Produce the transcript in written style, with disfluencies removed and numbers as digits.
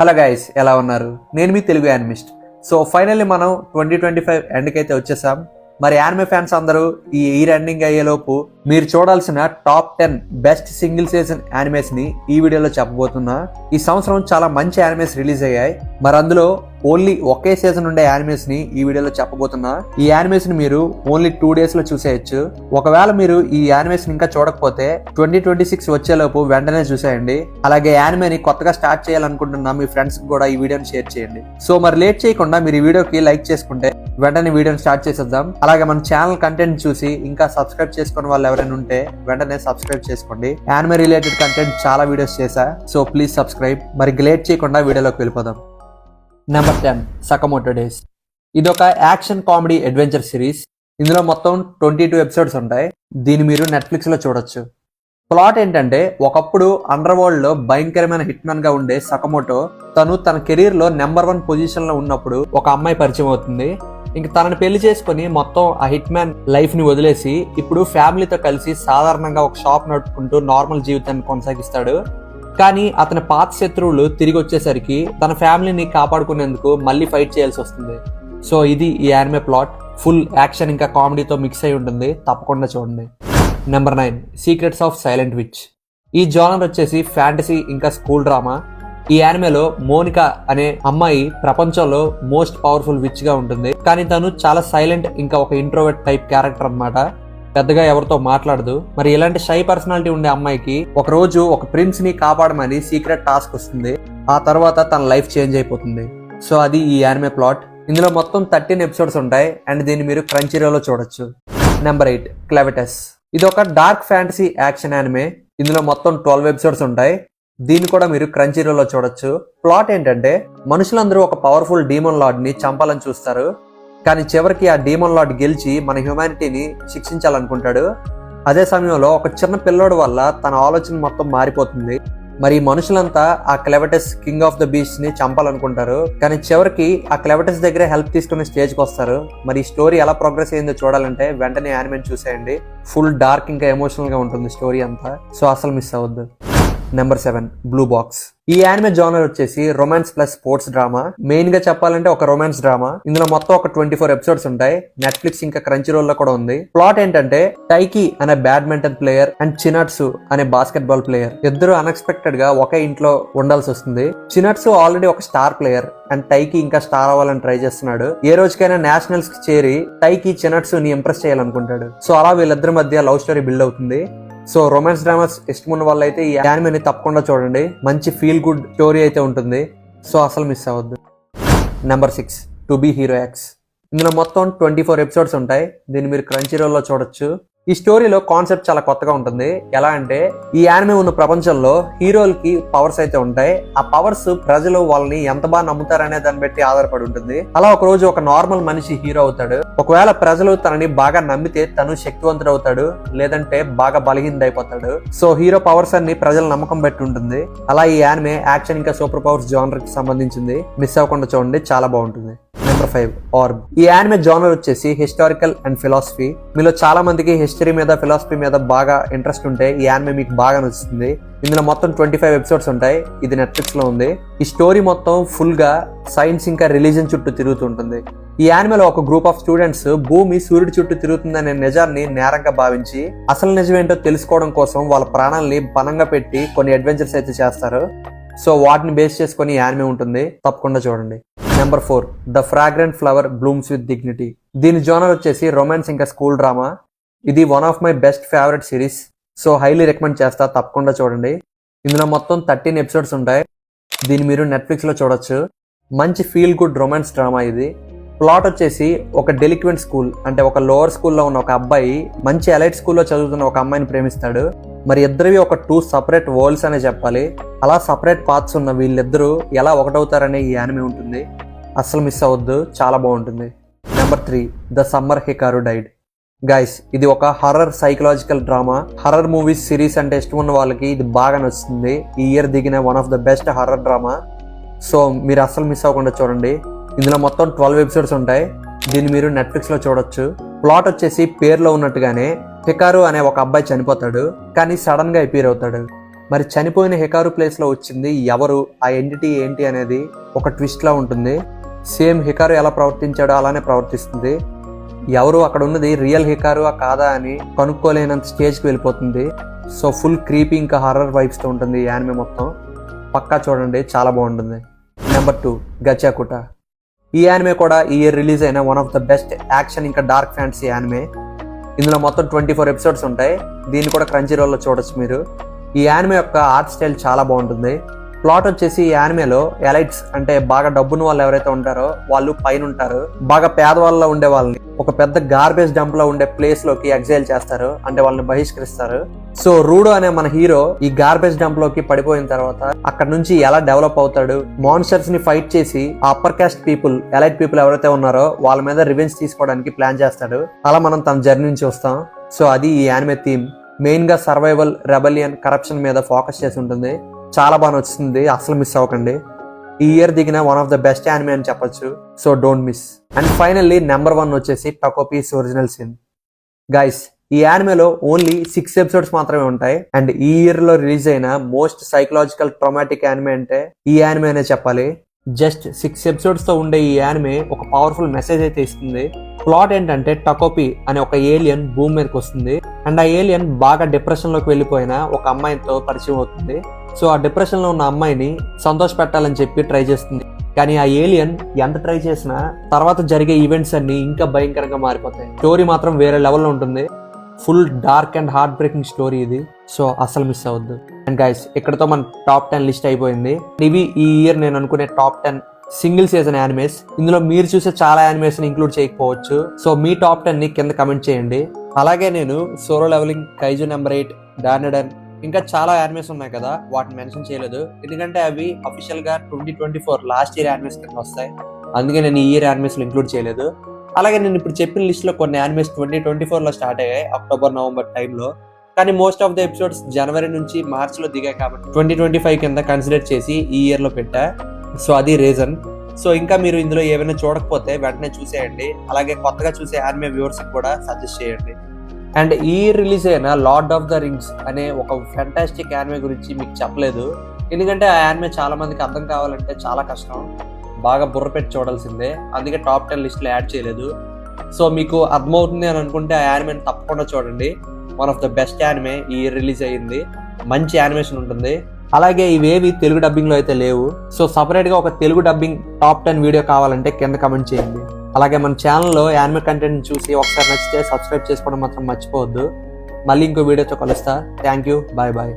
Hello guys, ఎలా ఉన్నారు? నేను మీ తెలుగు యానిమిస్ట్. సో ఫైనల్లీ మనం 2025 ఎండ్కి అయితే వచ్చేసాం. మరి యానిమే ఫ్యాన్స్ అందరూ ఈ ఇయర్ ఎండింగ్ అయ్యేలోపు మీరు చూడాల్సిన top 10 best single season animes ని ఈ వీడియోలో చెప్పబోతున్నా. ఈ సంవత్సరం చాలా మంచి యానిమేస్ రిలీజ్ అయ్యాయి. మరి అందులో ఓన్లీ ఒకే సీజన్ ఉండే యానిమేస్ ని ఈ వీడియోలో చెప్పబోతున్నా. ఈ యానిమేస్ ని మీరు ఓన్లీ 2 days లో చూసేయచ్చు. ఒకవేళ మీరు ఈ యానిమేస్ ని ఇంకా చూడకపోతే 2026 వచ్చేలోపు వెంటనే చూసేయండి. అలాగే యానిమేని కొత్తగా స్టార్ట్ చేయాలనుకుంటున్నా మీ ఫ్రెండ్స్ కూడా ఈ వీడియోని షేర్ చేయండి. సో మరి లేట్ చేయకుండా మీరు ఈ వీడియోకి లైక్ చేసుకుంటే వెంటనే వీడియోని స్టార్ట్ చేసేద్దాం. అలాగే మన ఛానల్ కంటెంట్ చూసి ఇంకా సబ్స్క్రైబ్ చేసుకున్న వాళ్ళు ఎవరైనా ఉంటే వెంటనే సబ్స్క్రైబ్ చేసుకోండి. యానిమే రిలేటెడ్ కంటెంట్ చాలా వీడియోస్ చేశా, సో ప్లీజ్ సబ్స్క్రైబ్. మరి లేట్ చేయకుండా వీడియోలోకి వెళ్ళిపోదాం. Number 10 Sakamoto days. ఇది ఒక యాక్షన్ కామెడీ అడ్వెంచర్ సిరీస్. ఇందులో మొత్తం 22 ఎపిసోడ్స్ ఉంటాయి. దీన్ని మీరు నెట్ఫ్లిక్స్ లో చూడొచ్చు. ప్లాట్ ఏంటంటే, ఒకప్పుడు అండర్ వరల్డ్ లో భయంకరమైన హిట్ మ్యాన్ గా ఉండే సకమోటో తను తన కెరీర్ లో నెంబర్ 1 పొజిషన్ లో ఉన్నప్పుడు ఒక అమ్మాయి పరిచయం అవుతుంది. ఇంక తనని పెళ్లి చేసుకుని మొత్తం ఆ హిట్ మ్యాన్ లైఫ్ ని వదిలేసి ఇప్పుడు ఫ్యామిలీతో కలిసి సాధారణంగా ఒక షాప్ నడుపుకుంటూ నార్మల్ జీవితాన్ని కొనసాగిస్తాడు. కానీ అతని పాత శత్రువులు తిరిగి వచ్చేసరికి తన ఫ్యామిలీని కాపాడుకునేందుకు మళ్ళీ ఫైట్ చేయాల్సి వస్తుంది. సో ఇది ఈ యానిమే ప్లాట్. ఫుల్ యాక్షన్ ఇంకా కామెడీతో మిక్స్ అయి ఉంటుంది. తప్పకుండా చూడండి. Number 9 secrets of silent which. ఈ జానర్ వచ్చేసి ఫ్యాంటసీ ఇంకా స్కూల్ డ్రామా. ఈ యానిమేలో మోనికా అనే అమ్మాయి ప్రపంచంలో మోస్ట్ పవర్ఫుల్ విచ్ గా ఉంటుంది. కానీ తను చాలా సైలెంట్ ఇంకా ఒక ఇంట్రోవర్ట్ టైప్ క్యారెక్టర్ అన్నమాట. పెద్దగా ఎవరితో మాట్లాడదు. మరి ఇలాంటి షై పర్సనాలిటీ ఉండే అమ్మాయికి ఒక రోజు ఒక ప్రిన్స్ ని కాపాడమని సీక్రెట్ టాస్క్ వస్తుంది. ఆ తర్వాత తన లైఫ్ చేంజ్ అయిపోతుంది. సో అది ఈ యానిమే ప్లాట్. ఇందులో మొత్తం 13 ఎపిసోడ్స్ ఉంటాయి అండ్ దీన్ని మీరు క్రంచీరోలో చూడొచ్చు. నెంబర్ 8 క్లెవిటస్. ఇది ఒక డార్క్ ఫ్యాంటసీ యాక్షన్ యానిమే. ఇందులో మొత్తం 12 ఎపిసోడ్స్ ఉంటాయి. దీన్ని కూడా మీరు క్రంచీరోలో చూడొచ్చు. ప్లాట్ ఏంటంటే, మనుషులందరూ ఒక పవర్ఫుల్ డీమన్ లార్డ్ ని చంపాలని చూస్తారు. కానీ చివరికి ఆ డీమన్ లార్డ్ గెలిచి మన హ్యూమానిటీని శిక్షించాలనుకుంటాడు. అదే సమయంలో ఒక చిన్న పిల్లోడు వల్ల తన ఆలోచన మొత్తం మారిపోతుంది. మరి మనుషులంతా ఆ క్లెవిటస్ కింగ్ ఆఫ్ ద బీస్ట్ ని చంపాలనుకుంటారు. కానీ చివరికి ఆ క్లెవిటస్ దగ్గరే హెల్ప్ తీసుకుని స్టేజ్కి వస్తారు. మరి ఈ స్టోరీ ఎలా ప్రోగ్రెస్ అయిందో చూడాలంటే వెంటనే యానిమే చూసేయండి. ఫుల్ డార్క్ ఇంకా ఎమోషనల్ గా ఉంటుంది స్టోరీ అంతా. సో అసలు మిస్ అవ్వద్దు. Number 7 blue box. ఈ యానిమే జానర్ వచ్చేసి romance plus sports drama. Main గా చెప్పాలంటే ఒక రొమాన్స్ డ్రామా. ఇందులో మొత్తం ఒక 24 ఎపిసోడ్స్ ఉంటాయి. నెట్ఫ్లిక్స్ ఇంకా క్రంచీరోల్ లో కూడా ఉంది. ప్లాట్ ఏంటంటే, టైకి అనే బ్యాడ్మింటన్ ప్లేయర్ అండ్ చినాట్సు అనే బాస్కెట్ బాల్ ప్లేయర్ ఇద్దరు అన్ఎక్స్పెక్టెడ్ గా ఒకే ఇంట్లో ఉండాల్సి వస్తుంది. చినాట్సు ఆల్రెడీ ఒక స్టార్ ప్లేయర్ అండ్ టైకి ఇంకా స్టార్ అవ్వాలని ట్రై చేస్తున్నాడు. ఏ రోజుకైనా నేషనల్స్ కి చేరి టైకి చినాట్సుని ఇంప్రెస్ చేయాలనుకుంటాడు. సో అలా వీళ్ళిద్దరి మధ్య లవ్ స్టోరీ బిల్డ్ అవుతుంది. సో రొమాన్స్ డ్రామాస్ ఇష్టమున్న వాళ్ళు అయితే ఈ యానిమేని తప్పకుండా చూడండి. మంచి ఫీల్ గుడ్ స్టోరీ అయితే ఉంటుంది. సో అసలు మిస్ అవ్వద్దు. Number 6 to be hero X. ఇందులో మొత్తం 24 ఎపిసోడ్స్ ఉంటాయి. దీన్ని మీరు క్రంచీరోల్లో చూడొచ్చు. ఈ స్టోరీలో కాన్సెప్ట్ చాలా కొత్తగా ఉంటుంది. ఎలా అంటే, ఈ యానిమే ఉన్న ప్రపంచంలో హీరోలకి పవర్స్ అయితే ఉంటాయి. ఆ పవర్స్ ప్రజలు వాళ్ళని ఎంత బాగా నమ్ముతారనే దాన్ని బట్టి ఆధారపడి ఉంటుంది. అలా ఒక రోజు ఒక నార్మల్ మనిషి హీరో అవుతాడు. ఒకవేళ ప్రజలు తనని బాగా నమ్మితే తను శక్తివంతుడు అవుతాడు, లేదంటే బాగా బలహీనైపోతాడు. సో హీరో పవర్స్ అన్ని ప్రజల నమ్మకం బట్టి ఉంటుంది. అలా ఈ యానిమే యాక్షన్ ఇంకా సూపర్ పవర్స్ జానర్ కి సంబంధించింది. మిస్ అవ్వకుండా చూడండి, చాలా బాగుంటుంది. Number 5 orb. ఈ యానిమే జానర్ వచ్చేసి హిస్టారికల్ అండ్ ఫిలాసఫీ. మీలో చాలా మందికి హిస్టరీ మీద ఫిలాసఫీ మీద బాగా ఇంట్రెస్ట్ ఉంటే ఈ యానిమే మీకు బాగా నచ్చుతుంది. ఇందులో మొత్తం 25 ఎపిసోడ్స్ ఉంటాయి. ఇది నెట్ఫ్లిక్స్ లో ఉంది. ఈ స్టోరీ మొత్తం ఫుల్ గా సైన్స్ ఇంకా రిలీజన్ చుట్టూ తిరుగుతుంటుంది. ఈ యానిమేలో ఒక గ్రూప్ ఆఫ్ స్టూడెంట్స్ భూమి సూర్యుడి చుట్టూ తిరుగుతుందనే నిజాన్ని నేరంగా భావించి అసలు నిజమేంటో తెలుసుకోవడం కోసం వాళ్ళ ప్రాణాలని పణంగా పెట్టి కొన్ని అడ్వెంచర్స్ అయితే చేస్తారు. సో వాటిని బేస్ చేసుకొని యానిమే ఉంటుంది. తప్పకుండా చూడండి. Number 4 the fragrant flower blooms with dignity. దీని జోనర్ వచ్చేసి రొమాన్స్ ఇంకా స్కూల్ డ్రామా. ఇది one of my best favourite series. So highly recommend చేస్తా, తప్పకుండా చూడండి. ఇందులో మొత్తం 13 ఎపిసోడ్స్ ఉంటాయి. దీన్ని మీరు నెట్ఫ్లిక్స్ లో చూడొచ్చు. మంచి ఫీల్ గుడ్ రొమాన్స్ డ్రామా ఇది. ప్లాట్ వచ్చేసి, ఒక డెలిక్వెంట్ స్కూల్ అంటే ఒక లోవర్ స్కూల్లో ఉన్న ఒక అబ్బాయి మంచి ఎలైట్ స్కూల్లో చదువుతున్న ఒక అమ్మాయిని ప్రేమిస్తాడు. మరి ఇద్దరివి ఒక 2 సపరేట్ వరల్డ్స్ అనే చెప్పాలి. అలా సపరేట్ పాత్స్ ఉన్న వీళ్ళిద్దరూ ఎలా ఒకటవుతారనే ఈ యానిమే ఉంటుంది. అస్సలు మిస్ అవ్వద్దు, చాలా బాగుంటుంది. Number 3 the summer Hikaru died. Guys, ఇది ఒక horror psychological drama. Horror movies series అంటే ఇష్టం ఉన్న వాళ్ళకి ఇది బాగా నచ్చుతుంది. ఈ ఇయర్ దిగిన one of the best horror drama. So మీరు అస్సలు మిస్ అవ్వకుండా చూడండి. ఇందులో మొత్తం 12 ఎపిసోడ్స్ ఉంటాయి. దీన్ని మీరు నెట్ఫ్లిక్స్ లో చూడొచ్చు. ప్లాట్ వచ్చేసి పేరులో ఉన్నట్టుగానే హికారు అనే ఒక అబ్బాయి చనిపోతాడు. కానీ సడన్ గా అపీర్ అవుతాడు. మరి చనిపోయిన హికారు ప్లేస్లో వచ్చింది ఎవరు, ఆ ఎంటిటీ ఏంటి అనేది ఒక ట్విస్ట్లా ఉంటుంది. సేమ్ హికారు ఎలా ప్రవర్తించాడో అలానే ప్రవర్తిస్తుంది. ఎవరు అక్కడ ఉన్నది రియల్ హికారు కాదా అని కనుక్కోలేనంత స్టేజ్కి వెళ్ళిపోతుంది. సో ఫుల్ క్రీపీ ఇంకా హారర్ వైబ్స్తో ఉంటుంది ఈ యానిమే మొత్తం. పక్కా చూడండి, చాలా బాగుంటుంది. నెంబర్ 2 గచాకుటా. ఈ యానిమే కూడా ఈ ఇయర్ రిలీజ్ అయిన one of the best action ఇంకా డార్క్ ఫ్యాంటసీ యానిమే. ఇందులో మొత్తం 24 ఎపిసోడ్స్ ఉంటాయి. దీన్ని కూడా క్రంచీరోల్లో చూడొచ్చు మీరు. ఈ యానిమే యొక్క ఆర్ట్ స్టైల్ చాలా బాగుంటుంది. ప్లాట్ వచ్చేసి ఈ యానిమేలో ఎలైట్స్ అంటే బాగా డబ్బున్న వాళ్ళు ఎవరైతే ఉంటారో వాళ్ళు పైన ఉంటారు. బాగా పేదవాళ్ళలో ఉండే వాళ్ళని ఒక పెద్ద గార్బేజ్ డంప్ లో ఉండే ప్లేస్ లోకి ఎగ్జైల్ చేస్తారు, అంటే వాళ్ళని బహిష్కరిస్తారు. సో రూడో అనే మన హీరో ఈ గార్బేజ్ డంప్ లోకి పడిపోయిన తర్వాత అక్కడ నుంచి ఎలా డెవలప్ అవుతాడు, మాన్స్టర్స్ ని ఫైట్ చేసి ఆ upper caste people, elite people ఎవరైతే ఉన్నారో వాళ్ళ మీద రివెంజ్ తీసుకోవడానికి ప్లాన్ చేస్తాడు. అలా మనం తన జర్నీ నుంచి వస్తాం. సో అది ఈ యానిమే థీమ్. మెయిన్ గా సర్వైవల్, రెబలియన్, కరప్షన్ మీద ఫోకస్ చేసి ఉంటుంది. చాలా బాగా నచ్చుతుంది, అసలు మిస్ అవ్వకండి. ఈ ఇయర్ దిగిన one of the best anime అని చెప్పొచ్చు. So don't miss. And finally number 1 వచ్చేసి టకోపీస్ ఒరిజినల్ సిన్. గైస్, ఈ యానిమేలో ఓన్లీ 6 ఎపిసోడ్స్ మాత్రమే ఉంటాయి. అండ్ ఈ ఇయర్ లో రిలీజ్ అయిన మోస్ట్ సైకలాజికల్ ట్రామాటిక్ యానిమే అంటే ఈ యానిమే అనే చెప్పాలి. జస్ట్ 6 ఎపిసోడ్స్ తో ఉండే ఈ యానిమే ఒక పవర్ఫుల్ మెసేజ్ అయితే ఇస్తుంది. ప్లాట్ ఏంటంటే టకోపీ అనే ఒక ఏలియన్ భూమి మీదకి వస్తుంది. అండ్ ఆ ఏలియన్ బాగా డిప్రెషన్ లోకి వెళ్ళిపోయిన ఒక అమ్మాయితో పరిచయం అవుతుంది. సో ఆ డిప్రెషన్ లో ఉన్న అమ్మాయిని సంతోష పెట్టాలని చెప్పి ట్రై చేస్తుంది. కానీ ఆ ఏలియన్ ఎంత ట్రై చేసినా తర్వాత జరిగే ఈవెంట్స్ అన్ని ఇంకా భయంకరంగా మారిపోతాయి. స్టోరీ మాత్రం వేరే లెవెల్లో ఉంటుంది. Full dark and heart breaking story ఇది. సో అసలు మిస్ అవ్వద్దు. అండ్ గైస్, ఇక్కడతో మన టాప్ 10 లిస్ట్ అయిపోయింది. ఇవి ఈ ఇయర్ నేను అనుకునే టాప్ 10 సింగిల్ సీజన్ యానిమేస్. ఇందులో మీరు చూసే చాలా యానిమేస్ ఇంక్లూడ్ చేయకపోవచ్చు. సో మీ టాప్ 10 ని కింద కమెంట్ చేయండి. అలాగే నేను సోలో లెవెలింగ్, కైజు నెంబర్ 8, డార్నెడన్ ఇంకా చాలా యానిమేస్ ఉన్నాయి కదా, వాటిని మెన్షన్ చేయలేదు. ఎందుకంటే అవి అఫీషియల్ గా 2024 లాస్ట్ ఇయర్ యానిమేస్ కింద వస్తాయి. అందుకే నేను ఈ ఇయర్ యానిమేస్ లో ఇంక్లూడ్ చేయలేదు. అలాగే నేను ఇప్పుడు చెప్పిన లిస్ట్ లో కొన్ని యానిమేస్ 2024 లో స్టార్ట్ అయ్యాయి, అక్టోబర్, నవంబర్ టైంలో. కానీ మోస్ట్ ఆఫ్ ద ఎపిసోడ్స్ జనవరి నుంచి మార్చ్ లో దిగాయి కాబట్టి 2025 కింద కన్సిడర్ చేసి ఈ ఇయర్ లో పెట్టా. సో అది రీజన్. సో ఇంకా మీరు ఇందులో ఏమైనా చూడకపోతే వెంటనే చూసేయండి. అలాగే కొత్తగా చూసే యానిమే వ్యూవర్స్ కూడా సజెస్ట్ చేయండి. అండ్ ఈ రిలీజ్ అయిన లార్డ్ ఆఫ్ ద రింగ్స్ అనే ఒక ఫ్యాంటాస్టిక్ యానిమే గురించి మీకు చెప్పలేదు. ఎందుకంటే ఆ యానిమే చాలా మందికి అర్థం కావాలంటే చాలా కష్టం, బాగా బుర్ర పెట్టి చూడాల్సిందే. అందుకే టాప్ 10 లిస్ట్లో యాడ్ చేయలేదు. సో మీకు అర్థమవుతుంది అని అనుకుంటే ఆ యానిమేని తప్పకుండా చూడండి. One of the best anime ఈ రిలీజ్ అయ్యింది. మంచి యానిమేషన్ ఉంటుంది. అలాగే ఇవేవి తెలుగు డబ్బింగ్ లో అయితే లేవు. సో సపరేట్ గా ఒక తెలుగు డబ్బింగ్ టాప్ 10 వీడియో కావాలంటే కింద కమెంట్ చేయండి. అలాగే మన ఛానల్లో యానిమే కంటెంట్ చూసి ఒకసారి నచ్చితే సబ్స్క్రైబ్ చేసుకోవడం మాత్రం మర్చిపోవద్దు. మళ్ళీ ఇంకో వీడియోతో కలుస్తా. Thank you, bye bye.